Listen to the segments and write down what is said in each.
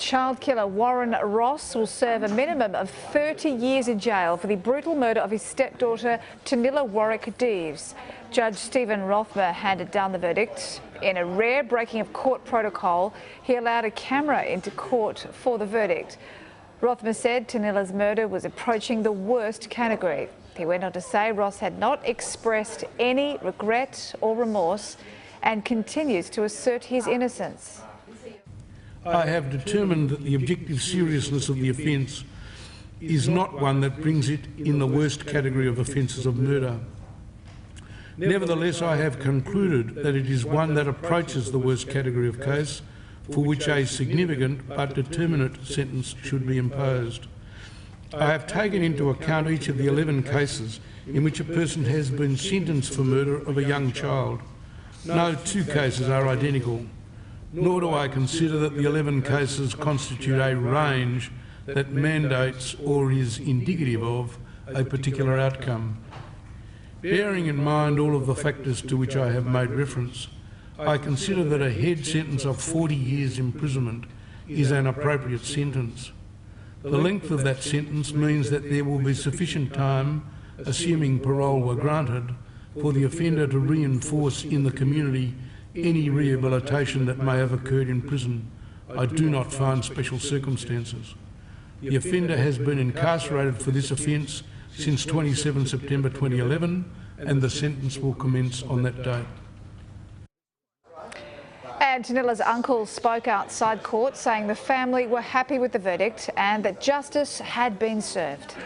Child killer Warren Ross will serve a minimum of 30 years in jail for the brutal murder of his stepdaughter Tanilla Warwick-Deeves. Judge Stephen Rothmer handed down the verdict. In a rare breaking of court protocol, he allowed a camera into court for the verdict. Rothmer said Tanilla's murder was approaching the worst category. He went on to say Ross had not expressed any regret or remorse and continues to assert his innocence. I have determined that the objective seriousness of the offence is not one that brings it in the worst category of offences of murder. Nevertheless, I have concluded that it is one that approaches the worst category of case for which a significant but determinate sentence should be imposed. I have taken into account each of the 11 cases in which a person has been sentenced for murder of a young child. No two cases are identical, nor do I consider that the 11 cases constitute a range that mandates or is indicative of a particular outcome. Bearing in mind all of the factors to which I have made reference, I consider that a head sentence of 40 years imprisonment is an appropriate sentence. The length of that sentence means that there will be sufficient time, assuming parole were granted, for the offender to reinforce in the community any rehabilitation that may have occurred in prison. I do not find special circumstances. The offender has been incarcerated for this offence since 27 September 2011 and the sentence will commence on that date. And Tanilla's uncle spoke outside court saying the family were happy with the verdict and that justice had been served.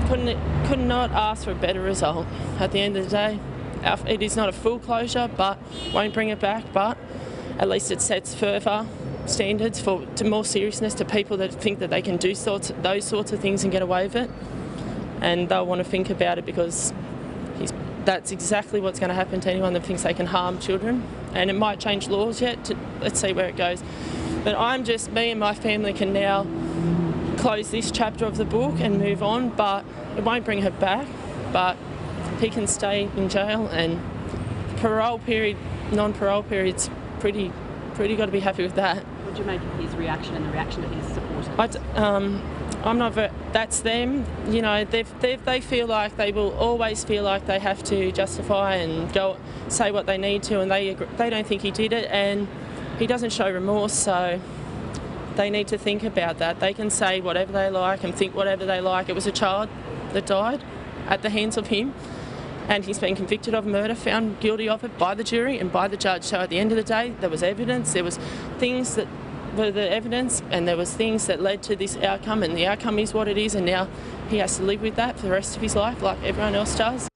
Could not ask for a better result at the end of the day. It is not a full closure, but won't bring it back, but at least it sets further standards to more seriousness to people that think that they can do those sorts of things and get away with it. And they'll want to think about it because that's exactly what's going to happen to anyone that thinks they can harm children. And it might change laws yet, let's see where it goes. But me and my family can now close this chapter of the book and move on, but it won't bring her back. But he can stay in jail, and parole period, non-parole period's pretty got to be happy with that. What do you make of his reaction and the reaction of his supporters? That's them. You know, they feel like they will always feel like they have to justify and go say what they need to, and they don't think he did it, and he doesn't show remorse. So they need to think about that. They can say whatever they like and think whatever they like. It was a child that died at the hands of him. And he's been convicted of murder, found guilty of it by the jury and by the judge. So at the end of the day, there was evidence, there was things that were the evidence, and there was things that led to this outcome, and the outcome is what it is, and now he has to live with that for the rest of his life like everyone else does.